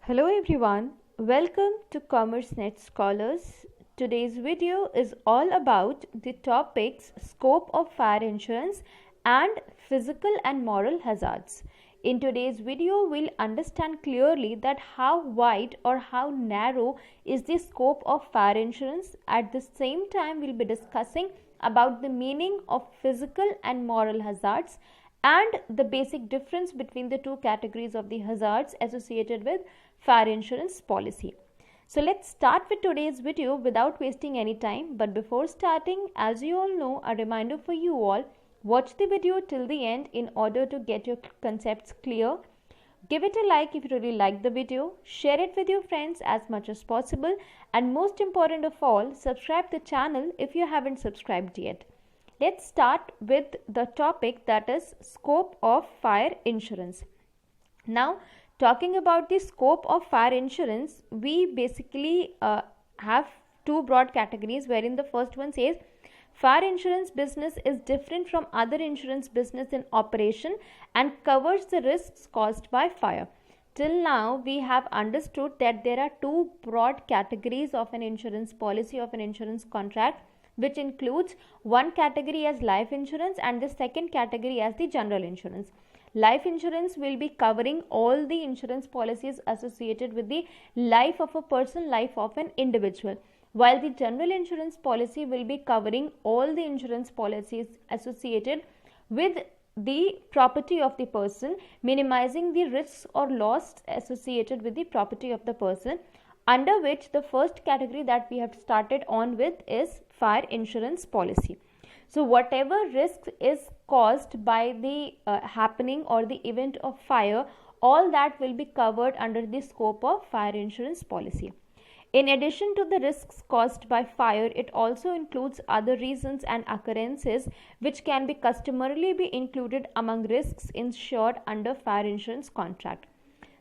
Hello everyone, welcome to CommerceNet Scholars. Today's video is all about the topics scope of fire insurance and physical and moral hazards. In today's video, we'll understand clearly that how wide or how narrow is the scope of fire insurance. At the same time, we'll be discussing about the meaning of physical and moral hazards and the basic difference between the two categories of the hazards associated with fire insurance policy. So let's start with today's video without wasting any time. But before starting, as you all know, a reminder for you all, watch the video till the end in order to get your concepts clear. Give it a like if you really like the video, share it with your friends as much as possible, and most important of all, subscribe the channel if you haven't subscribed yet. Let's start with the topic, that is scope of fire insurance. Now, talking about the scope of fire insurance, we basically have two broad categories, wherein the first one says fire insurance business is different from other insurance business in operation and covers the risks caused by fire. Till now, we have understood that there are two broad categories of an insurance policy, of an insurance contract, which includes one category as life insurance and the second category as the general insurance. Life insurance will be covering all the insurance policies associated with the life of a person, life of an individual, while the general insurance policy will be covering all the insurance policies associated with the property of the person, minimizing the risks or loss associated with the property of the person, under which the first category that we have started on with is fire insurance policy. So whatever risk is caused by the happening or the event of fire, all that will be covered under the scope of fire insurance policy. In addition to the risks caused by fire, it also includes other reasons and occurrences which can be customarily be included among risks insured under fire insurance contract.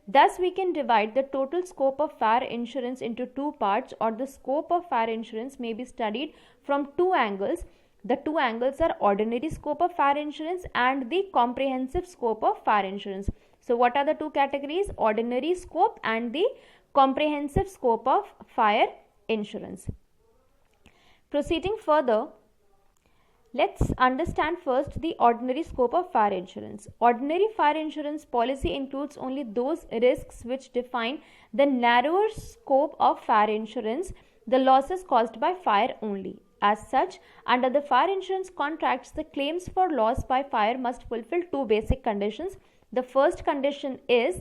Thus, we can divide the total scope of fire insurance into two parts, or the scope of fire insurance may be studied from two angles. The two angles are ordinary scope of fire insurance and the comprehensive scope of fire insurance. So, what are the two categories? Ordinary scope and the comprehensive scope of fire insurance. Proceeding further, let's understand first the ordinary scope of fire insurance. Ordinary fire insurance policy includes only those risks which define the narrower scope of fire insurance, the losses caused by fire only. As such, under the fire insurance contracts, the claims for loss by fire must fulfill two basic conditions. The first condition is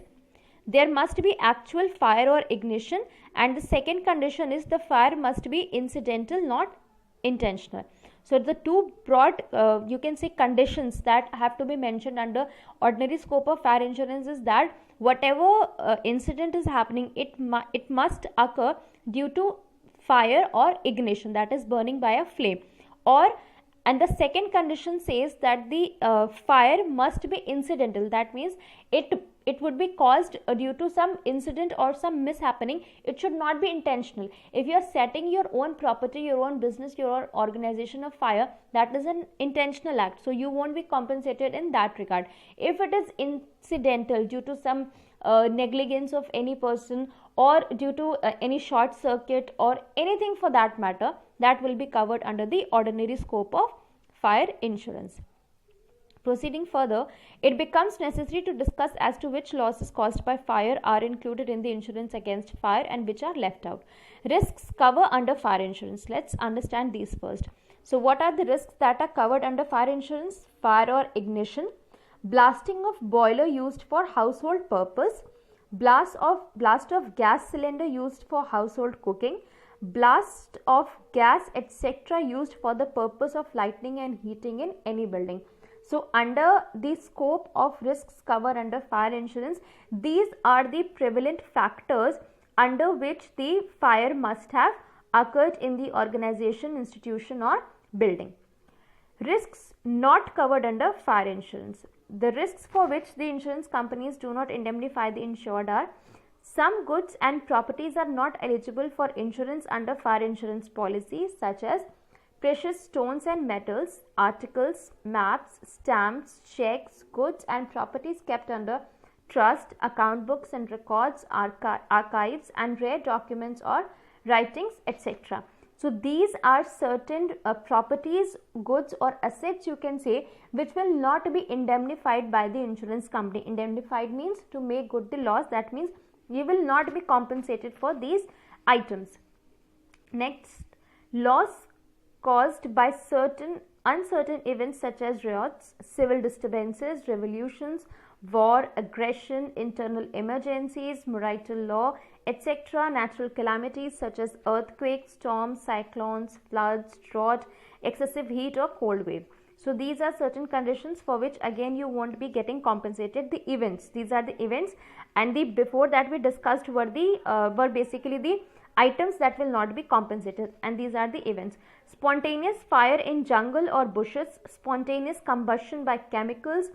there must be actual fire or ignition, and the second condition is the fire must be incidental, not intentional. So the two broad you can say conditions that have to be mentioned under ordinary scope of fire insurance is that whatever incident is happening, it must occur due to fire or ignition, that is burning by a flame, and the second condition says that the fire must be incidental, that means it would be caused due to some incident or some mishappening. It should not be intentional. If you are setting your own property, your own business, your organization of fire, that is an intentional act, so you won't be compensated in that regard. If it is incidental due to some negligence of any person or due to any short circuit or anything for that matter, that will be covered under the ordinary scope of fire insurance. Proceeding further, it becomes necessary to discuss as to which losses caused by fire are included in the insurance against fire and which are left out. Risks cover under fire insurance. Let's understand these first. So what are the risks that are covered under fire insurance? Fire or ignition, blasting of boiler used for household purpose, blast of gas cylinder used for household cooking, blast of gas etc. used for the purpose of lighting and heating in any building. So under the scope of risks covered under fire insurance, these are the prevalent factors under which the fire must have occurred in the organization, institution or building. Risks not covered under fire insurance. The risks for which the insurance companies do not indemnify the insured are: some goods and properties are not eligible for insurance under fire insurance policy, such as precious stones and metals, articles, maps, stamps, checks, goods and properties kept under trust, account books and records, archives and rare documents or writings, etc. So these are certain properties, goods or assets you can say, which will not be indemnified by the insurance company. Indemnified means to make good the loss. That means you will not be compensated for these items. Next, loss caused by certain uncertain events such as riots, civil disturbances, revolutions, war, aggression, internal emergencies, marital law, etc., natural calamities such as earthquakes, storms, cyclones, floods, drought, excessive heat or cold wave. So these are certain conditions for which again you won't be getting compensated. The events, these are the events, and the before that we discussed were basically the items that will not be compensated, and these are the events. Spontaneous fire in jungle or bushes, spontaneous combustion by chemicals,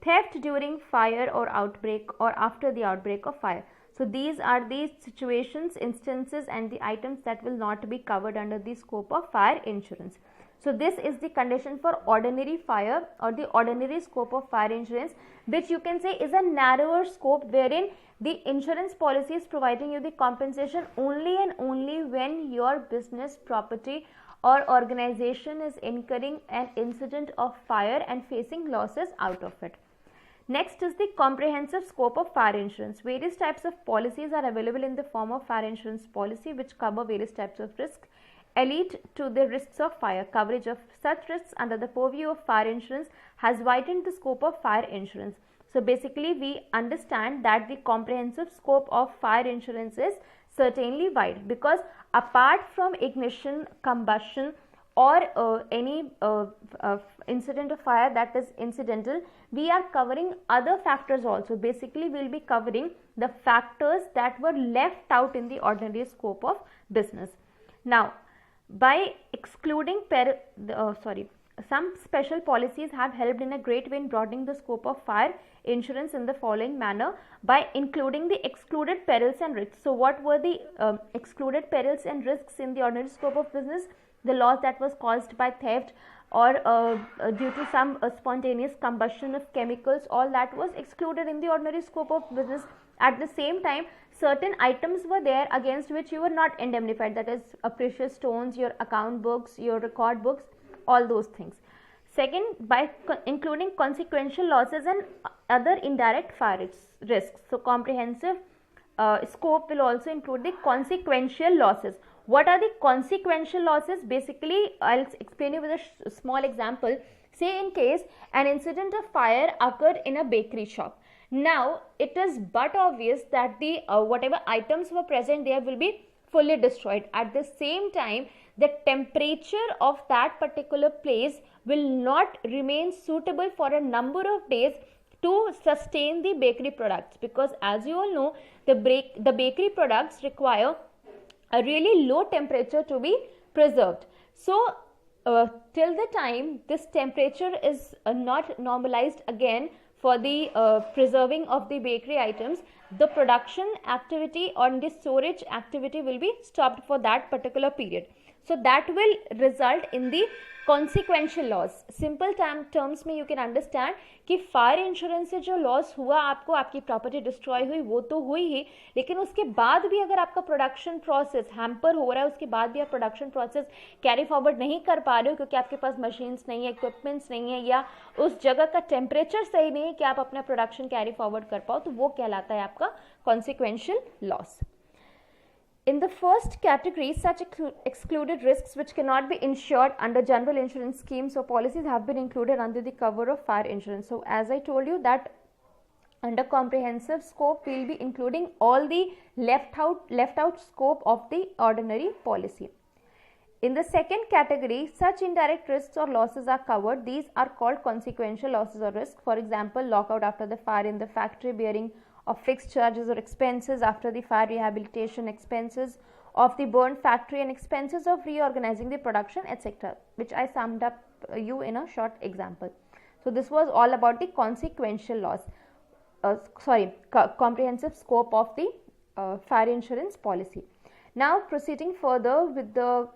theft during fire or outbreak or after the outbreak of fire. So these are the situations, instances and the items that will not be covered under the scope of fire insurance. So this is the condition for ordinary fire or the ordinary scope of fire insurance, which you can say is a narrower scope, wherein the insurance policy is providing you the compensation only and only when your business, property or organization is incurring an incident of fire and facing losses out of it. Next is the comprehensive scope of fire insurance. Various types of policies are available in the form of fire insurance policy, which cover various types of risks. Elite to the risks of fire. Coverage of such risks under the purview of fire insurance has widened the scope of fire insurance. So basically we understand that the comprehensive scope of fire insurance is certainly wide, because apart from ignition, combustion or any incident of fire that is incidental, we are covering other factors also. Basically we will be covering the factors that were left out in the ordinary scope of business. Now, by excluding some special policies have helped in a great way in broadening the scope of fire insurance in the following manner: by including the excluded perils and risks. So what were the excluded perils and risks in the ordinary scope of business? The loss that was caused by theft or due to some spontaneous combustion of chemicals, all that was excluded in the ordinary scope of business. At the same time, certain items were there against which you were not indemnified, that is precious stones, your account books, your record books, all those things. Second, by including consequential losses and other indirect fire risks. So comprehensive scope will also include the consequential losses. What are the consequential losses? Basically, I'll explain you with a small example. Say in case an incident of fire occurred in a bakery shop. Now, it is but obvious that the whatever items were present there will be fully destroyed. At the same time, the temperature of that particular place will not remain suitable for a number of days to sustain the bakery products, because as you all know, the bakery products require a really low temperature to be preserved. So till the time this temperature is not normalized again for the preserving of the bakery items, the production activity or the storage activity will be stopped for that particular period. So that will result in the consequential loss. Simple terms में you can understand कि fire insurance से जो loss हुआ आपको, आपकी property destroy हुई, वो तो हुई ही, लेकिन उसके बाद भी अगर आपका प्रोडक्शन प्रोसेस हैम्पर हो रहा है, उसके बाद भी आप प्रोडक्शन प्रोसेस कैरी फॉरवर्ड नहीं कर पा रहे हो क्योंकि आपके पास मशीन्स नहीं है, इक्विपमेंट्स नहीं है, या उस जगह का टेम्परेचर सही नहीं है कि आप अपना प्रोडक्शन कैरी फॉरवर्ड कर पाओ, तो वो कहलाता है आपका consequential loss. In the first category, such excluded risks which cannot be insured under general insurance schemes or policies have been included under the cover of fire insurance. So as I told you that under comprehensive scope we will be including all the left out scope of the ordinary policy. In the second category, such indirect risks or losses are covered. These are called consequential losses or risks. For example, lockout after the fire in the factory, bearing of fixed charges or expenses after the fire, rehabilitation expenses of the burned factory, and expenses of reorganizing the production, etc., which I summed up you in a short example. So this was all about the consequential loss, comprehensive scope of the fire insurance policy. Now proceeding further with the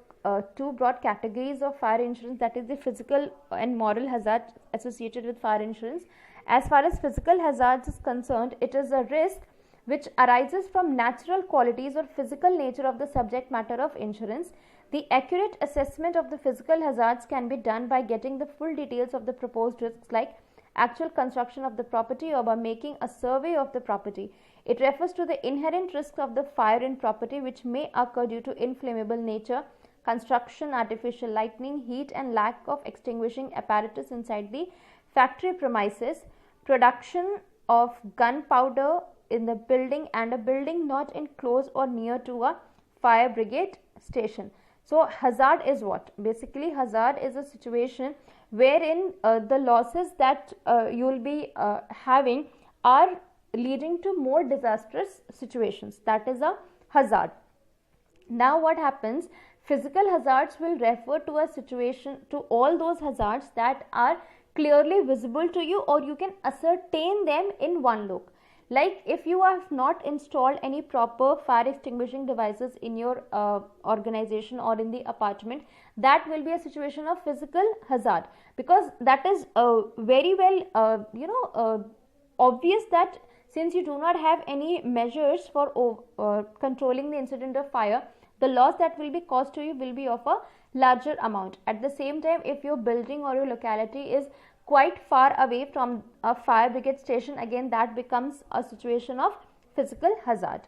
two broad categories of fire insurance, that is the physical and moral hazard associated with fire insurance As far as physical hazards is concerned, it is a risk which arises from natural qualities or physical nature of the subject matter of insurance. The accurate assessment of the physical hazards can be done by getting the full details of the proposed risks, like actual construction of the property, or by making a survey of the property. It refers to the inherent risks of the fire in property which may occur due to inflammable nature, construction, artificial lighting, heat and lack of extinguishing apparatus inside the factory premises, production of gunpowder in the building, and a building not in close or near to a fire brigade station. So hazard is what? Basically, hazard is a situation wherein the losses that you will be having are leading to more disastrous situations. That is a hazard. Now what happens? Physical hazards will refer to a situation, to all those hazards that are clearly visible to you, or you can ascertain them in one look. Like if you have not installed any proper fire extinguishing devices in your organization or in the apartment, that will be a situation of physical hazard, because that is very well obvious that since you do not have any measures for controlling the incident of fire, the loss that will be caused to you will be of a larger amount. At the same time, if your building or your locality is quite far away from a fire brigade station, again that becomes a situation of physical hazard.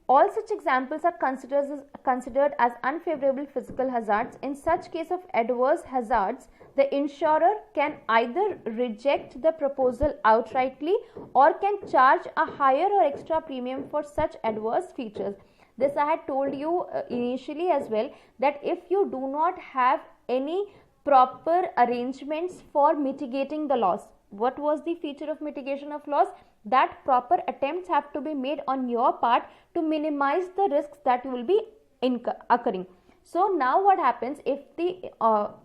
All such examples are considered as unfavorable physical hazards. In such case of adverse hazards, the insurer can either reject the proposal outrightly or can charge a higher or extra premium for such adverse features. This I had told you initially as well, that if you do not have any proper arrangements for mitigating the loss. What was the feature of mitigation of loss? That proper attempts have to be made on your part to minimize the risks that will be occurring. So now what happens if the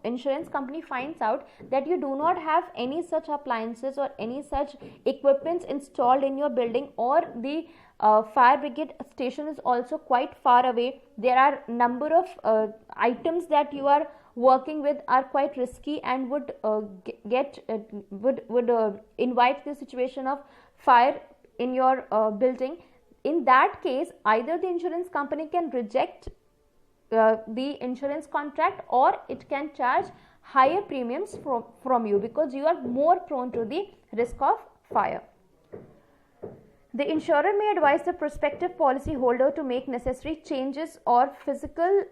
insurance company finds out that you do not have any such appliances or any such equipments installed in your building, or the fire brigade station is also quite far away, there are number of items that you are working with are quite risky and would invite the situation of fire in your building. In that case, either the insurance company can reject the insurance contract, or it can charge higher premiums from you, because you are more prone to the risk of fire. The insurer may advise the prospective policyholder to make necessary changes or physical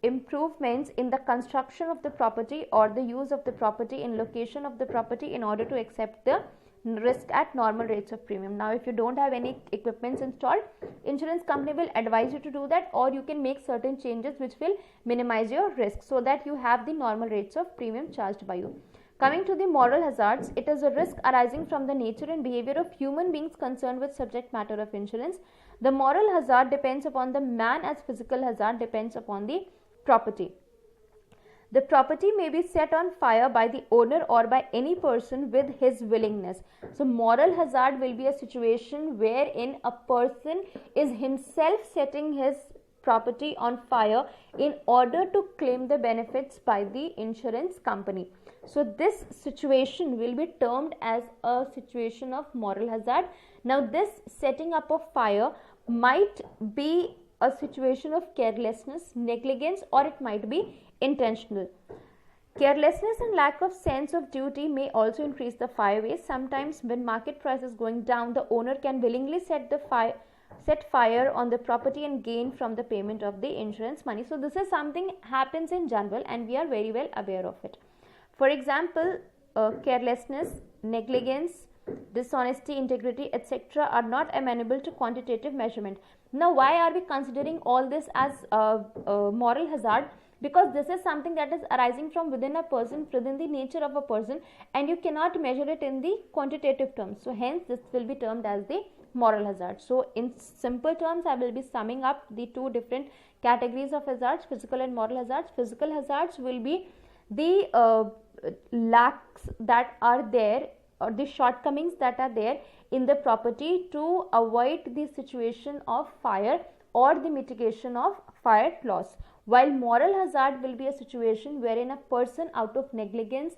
improvements in the construction of the property or the use of the property in location of the property in order to accept the risk at normal rates of premium. Now if you don't have any equipments installed, insurance company will advise you to do that, or you can make certain changes which will minimize your risk so that you have the normal rates of premium charged by you. Coming to the moral hazards, it is a risk arising from the nature and behavior of human beings concerned with subject matter of insurance. The moral hazard depends upon the man, as physical hazard depends upon the property. The property may be set on fire by the owner or by any person with his willingness. So moral hazard will be a situation wherein a person is himself setting his property on fire in order to claim the benefits by the insurance company. So this situation will be termed as a situation of moral hazard. Now this setting up of fire might be a situation of carelessness, negligence, or it might be intentional. Carelessness and lack of sense of duty may also increase the fire waste. Sometimes when market price is going down, the owner can willingly set fire on the property and gain from the payment of the insurance money. So this is something happens in general and we are very well aware of it. For example, carelessness, negligence, dishonesty, integrity, etc. are not amenable to quantitative measurement. Now why are we considering all this as moral hazard? Because this is something that is arising from within a person, within the nature of a person, and you cannot measure it in the quantitative terms. So hence this will be termed as the moral hazard. So in simple terms, I will be summing up the two different categories of hazards, physical and moral hazards. Physical hazards will be the lacks that are there, or the shortcomings that are there in the property to avoid the situation of fire or the mitigation of fire loss. While moral hazard will be a situation wherein a person out of negligence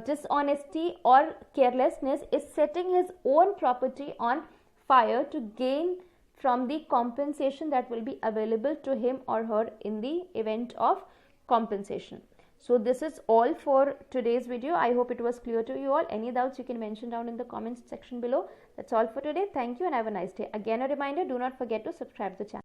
dishonesty or carelessness is setting his own property on fire to gain from the compensation that will be available to him or her in the event of compensation. So this is all for today's video. I hope it was clear to you all. Any doubts you can mention down in the comments section below. That's all for today. Thank you and have a nice day. Again a reminder, do not forget to subscribe to the channel.